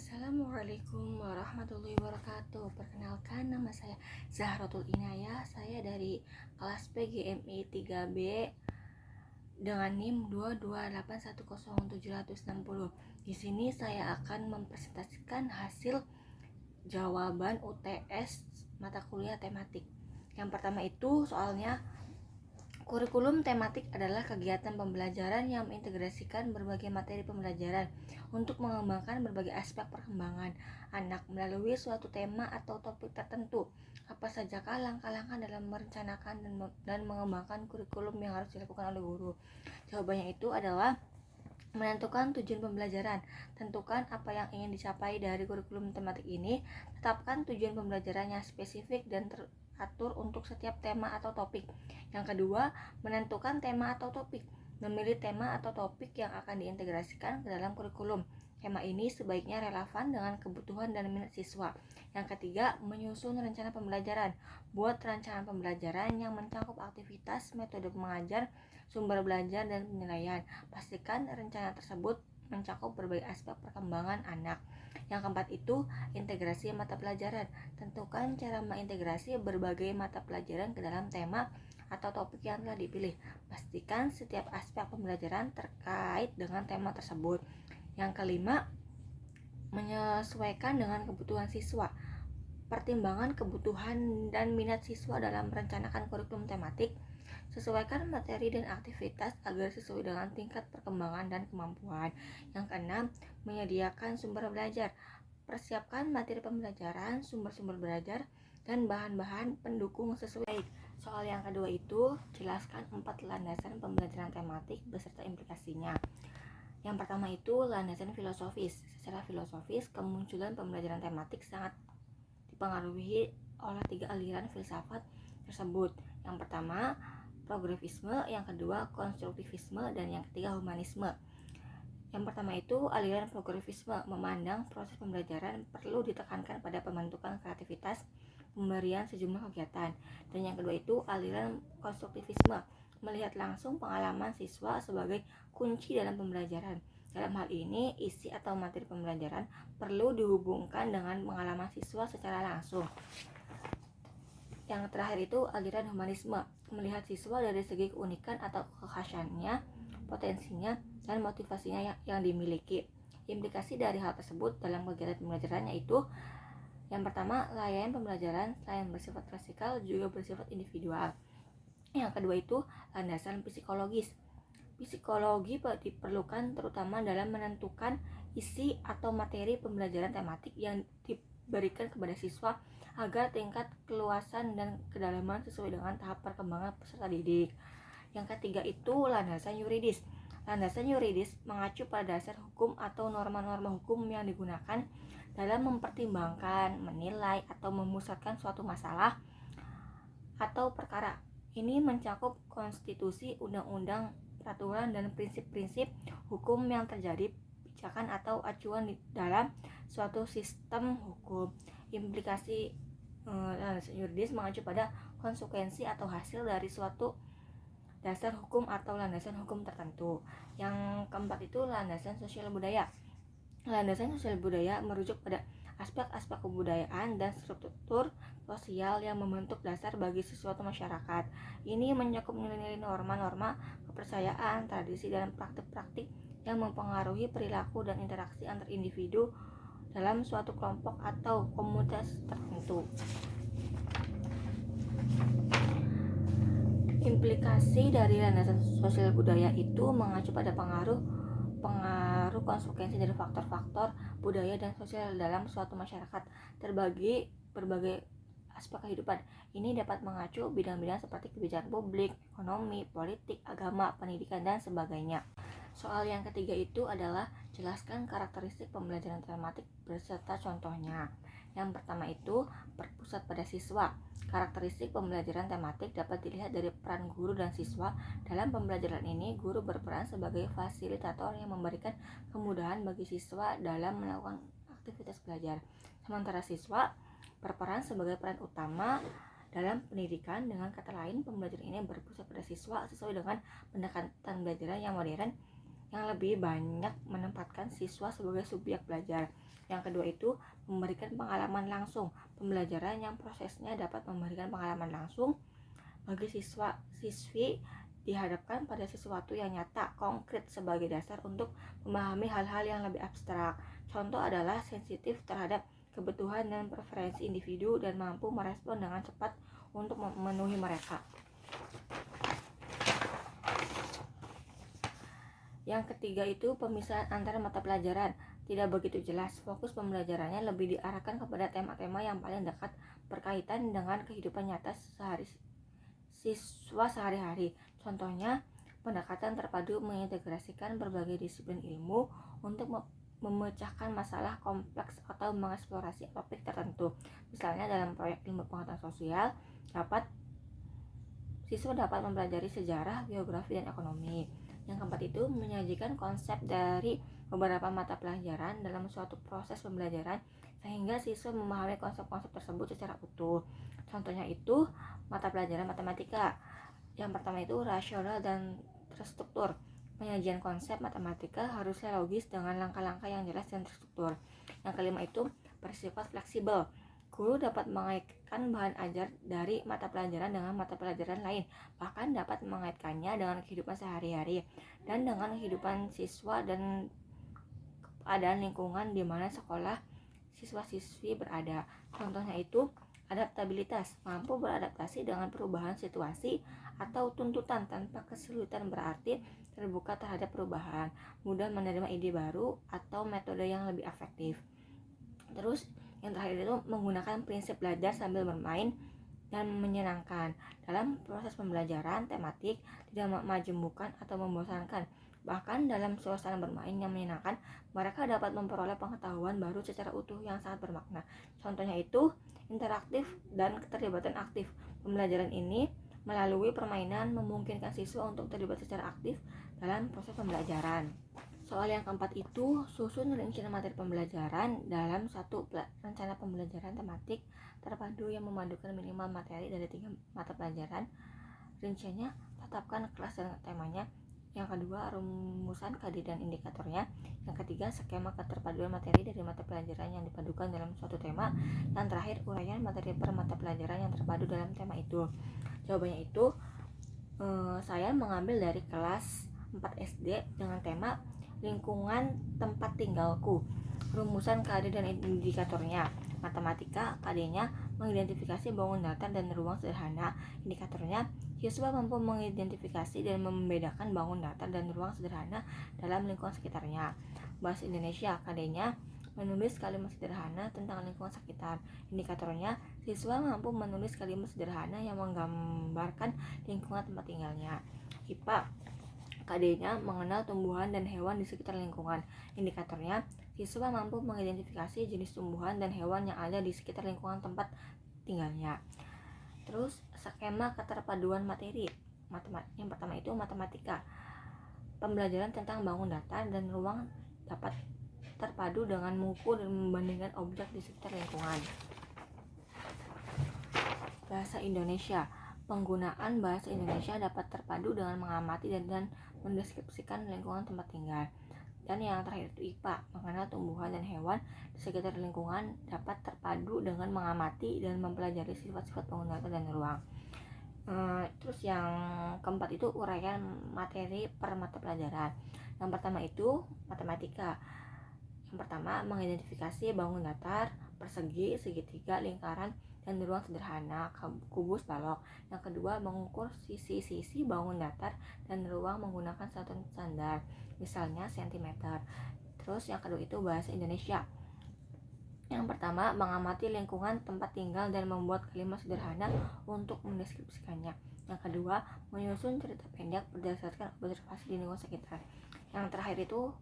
Assalamualaikum warahmatullahi wabarakatuh. Perkenalkan, nama saya Zahratul Inayah. Saya dari kelas PGMI 3B dengan NIM 228107060. Di sini saya akan mempresentasikan hasil jawaban UTS mata kuliah tematik. Yang pertama itu soalnya, kurikulum tematik adalah kegiatan pembelajaran yang mengintegrasikan berbagai materi pembelajaran untuk mengembangkan berbagai aspek perkembangan anak melalui suatu tema atau topik tertentu. Apa sajakah langkah-langkah dalam merencanakan dan mengembangkan kurikulum yang harus dilakukan oleh guru? Jawabannya itu adalah menentukan tujuan pembelajaran. Tentukan apa yang ingin dicapai dari kurikulum tematik ini. Tetapkan tujuan pembelajaran yang spesifik dan teratur untuk setiap tema atau topik. Yang kedua, menentukan tema atau topik. Memilih tema atau topik yang akan diintegrasikan ke dalam kurikulum. Tema ini sebaiknya relevan dengan kebutuhan dan minat siswa. Yang ketiga, menyusun rencana pembelajaran. Buat rancangan pembelajaran yang mencakup aktivitas, metode mengajar, sumber belajar, dan penilaian. Pastikan rencana tersebut mencakup berbagai aspek perkembangan anak. Yang keempat itu, integrasi mata pelajaran. Tentukan cara mengintegrasi berbagai mata pelajaran ke dalam tema atau topik yang telah dipilih. Pastikan setiap aspek pembelajaran terkait dengan tema tersebut. Yang kelima, menyesuaikan dengan kebutuhan siswa. Pertimbangan kebutuhan dan minat siswa dalam merencanakan kurikulum tematik. Sesuaikan materi dan aktivitas agar sesuai dengan tingkat perkembangan dan kemampuan. Yang keenam, menyediakan sumber belajar. Persiapkan materi pembelajaran, sumber-sumber belajar, dan bahan-bahan pendukung sesuai. Soal yang kedua itu, jelaskan 4 landasan pembelajaran tematik beserta implikasinya. Yang pertama itu landasan filosofis. Secara filosofis, kemunculan pembelajaran tematik sangat dipengaruhi oleh 3 aliran filsafat tersebut. Yang pertama, progresisme, yang kedua konstruktivisme, dan yang ketiga humanisme. Yang pertama itu aliran progresisme memandang proses pembelajaran perlu ditekankan pada pembentukan kreativitas, pemberian sejumlah kegiatan. Dan yang kedua itu aliran konstruktivisme melihat langsung pengalaman siswa sebagai kunci dalam pembelajaran. Dalam hal ini, isi atau materi pembelajaran perlu dihubungkan dengan pengalaman siswa secara langsung. Yang terakhir itu aliran humanisme, melihat siswa dari segi keunikan atau kekhasannya, potensinya, dan motivasinya yang dimiliki. Implikasi dari hal tersebut dalam kegiatan pembelajaran yaitu, yang pertama, layanan pembelajaran selain bersifat klasikal juga bersifat individual. Yang kedua itu landasan psikologis. Psikologi diperlukan terutama dalam menentukan isi atau materi pembelajaran tematik yang diberikan kepada siswa agar tingkat keluasan dan kedalaman sesuai dengan tahap perkembangan peserta didik. Yang ketiga itu landasan yuridis. Landasan yuridis mengacu pada dasar hukum atau norma-norma hukum yang digunakan dalam mempertimbangkan, menilai, atau memusatkan suatu masalah atau perkara. Ini mencakup konstitusi, undang-undang, peraturan, dan prinsip-prinsip hukum yang terjadi pijakan atau acuan di dalam suatu sistem hukum. Implikasi landasan yuridis mengacu pada konsekuensi atau hasil dari suatu dasar hukum atau landasan hukum tertentu. Yang keempat itu landasan sosial budaya. Landasan sosial budaya merujuk pada aspek-aspek kebudayaan dan struktur sosial yang membentuk dasar bagi sesuatu masyarakat. Ini mencakup nilai-nilai, norma-norma, kepercayaan, tradisi, dan praktik-praktik yang mempengaruhi perilaku dan interaksi antar individu dalam suatu kelompok atau komunitas tertentu. Implikasi dari landasan sosial budaya itu mengacu pada pengaruh konsekuensi dari faktor-faktor budaya dan sosial dalam suatu masyarakat terbagi berbagai aspek kehidupan. Ini dapat mengacu bidang-bidang seperti kebijakan publik, ekonomi, politik, agama, pendidikan, dan sebagainya. Soal yang ketiga itu adalah jelaskan karakteristik pembelajaran tematik beserta contohnya. Yang pertama itu berpusat pada siswa. Karakteristik pembelajaran tematik dapat dilihat dari peran guru dan siswa. Dalam pembelajaran ini, guru berperan sebagai fasilitator yang memberikan kemudahan bagi siswa dalam melakukan aktivitas belajar. Sementara siswa berperan sebagai peran utama dalam pendidikan. Dengan kata lain, pembelajaran ini berpusat pada siswa sesuai dengan pendekatan belajar yang modern yang lebih banyak menempatkan siswa sebagai subjek belajar. Yang kedua itu memberikan pengalaman langsung. Pembelajaran yang prosesnya dapat memberikan pengalaman langsung bagi siswi dihadapkan pada sesuatu yang nyata, konkret sebagai dasar untuk memahami hal-hal yang lebih abstrak. Contoh adalah sensitif terhadap kebutuhan dan preferensi individu dan mampu merespon dengan cepat untuk memenuhi mereka. Yang ketiga itu pemisahan antara mata pelajaran. Tidak begitu jelas, fokus pembelajarannya lebih diarahkan kepada tema-tema yang paling dekat berkaitan dengan kehidupan nyata siswa sehari-hari. Contohnya, pendekatan terpadu mengintegrasikan berbagai disiplin ilmu untuk memecahkan masalah kompleks atau mengeksplorasi topik tertentu. Misalnya dalam proyek ilmu pengetahuan sosial, siswa dapat mempelajari sejarah, geografi, dan ekonomi. Yang keempat itu menyajikan konsep dari beberapa mata pelajaran dalam suatu proses pembelajaran sehingga siswa memahami konsep-konsep tersebut secara utuh. Contohnya itu mata pelajaran matematika. Yang pertama itu rasional dan terstruktur. Penyajian konsep matematika harusnya logis dengan langkah-langkah yang jelas dan terstruktur. Yang kelima itu bersifat fleksibel. Guru dapat mengaitkan bahan ajar dari mata pelajaran dengan mata pelajaran lain, bahkan dapat mengaitkannya dengan kehidupan sehari-hari dan dengan kehidupan siswa dan keadaan lingkungan di mana sekolah siswa-siswi berada. Contohnya itu adaptabilitas, mampu beradaptasi dengan perubahan situasi atau tuntutan tanpa kesulitan, berarti terbuka terhadap perubahan, mudah menerima ide baru atau metode yang lebih efektif. Terus yang terakhir itu menggunakan prinsip belajar sambil bermain dan menyenangkan. Dalam proses pembelajaran tematik tidak majemukkan atau membosankan. Bahkan dalam suasana bermain yang menyenangkan, mereka dapat memperoleh pengetahuan baru secara utuh yang sangat bermakna. Contohnya itu interaktif dan keterlibatan aktif. Pembelajaran ini melalui permainan memungkinkan siswa untuk terlibat secara aktif dalam proses pembelajaran. Soal yang keempat itu susun rencana materi pembelajaran dalam satu rencana pembelajaran tematik terpadu yang memadukan minimal materi dari 3 mata pelajaran. Rinciannya, tetapkan kelas dan temanya. Yang kedua, rumusan KD dan indikatornya. Yang ketiga, skema keterpaduan materi dari mata pelajaran yang dipadukan dalam suatu tema. Yang terakhir, uraian materi per mata pelajaran yang terpadu dalam tema itu. Jawabannya itu saya mengambil dari kelas 4 SD dengan tema lingkungan tempat tinggalku. Rumusan KD dan indikatornya. Matematika, KD-nya mengidentifikasi bangun datar dan ruang sederhana. Indikatornya, siswa mampu mengidentifikasi dan membedakan bangun datar dan ruang sederhana dalam lingkungan sekitarnya. Bahasa Indonesia, KD-nya menulis kalimat sederhana tentang lingkungan sekitar. Indikatornya, siswa mampu menulis kalimat sederhana yang menggambarkan lingkungan tempat tinggalnya. IPA, KD-nya mengenal tumbuhan dan hewan di sekitar lingkungan. Indikatornya, siswa mampu mengidentifikasi jenis tumbuhan dan hewan yang ada di sekitar lingkungan tempat tinggalnya. Terus skema keterpaduan materi. Yang pertama itu matematika. Pembelajaran tentang bangun datar dan ruang dapat terpadu dengan mengukur dan membandingkan objek di sekitar lingkungan. Bahasa Indonesia. Penggunaan bahasa Indonesia dapat terpadu dengan mengamati dan mendeskripsikan lingkungan tempat tinggal. Dan yang terakhir itu IPA, mengenal tumbuhan dan hewan di sekitar lingkungan dapat terpadu dengan mengamati dan mempelajari sifat-sifat bangun datar dan ruang. Terus yang keempat itu uraian materi per mata pelajaran. Yang pertama itu matematika. Yang pertama mengidentifikasi bangun datar, persegi, segitiga, lingkaran, dan ruang sederhana, kubus, balok. Yang kedua mengukur sisi-sisi bangun datar dan ruang menggunakan satuan standar, misalnya cm. Terus yang kedua itu bahasa Indonesia. Yang pertama mengamati lingkungan tempat tinggal dan membuat kalimat sederhana untuk mendeskripsikannya. Yang kedua menyusun cerita pendek berdasarkan observasi di lingkungan sekitar. Yang terakhir itu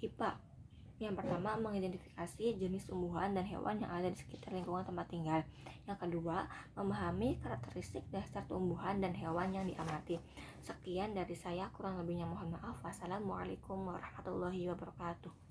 IPA. Yang pertama mengidentifikasi jenis tumbuhan dan hewan yang ada di sekitar lingkungan tempat tinggal. Yang kedua memahami karakteristik dasar tumbuhan dan hewan yang diamati. Sekian dari saya, kurang lebihnya mohon maaf. Wassalamualaikum warahmatullahi wabarakatuh.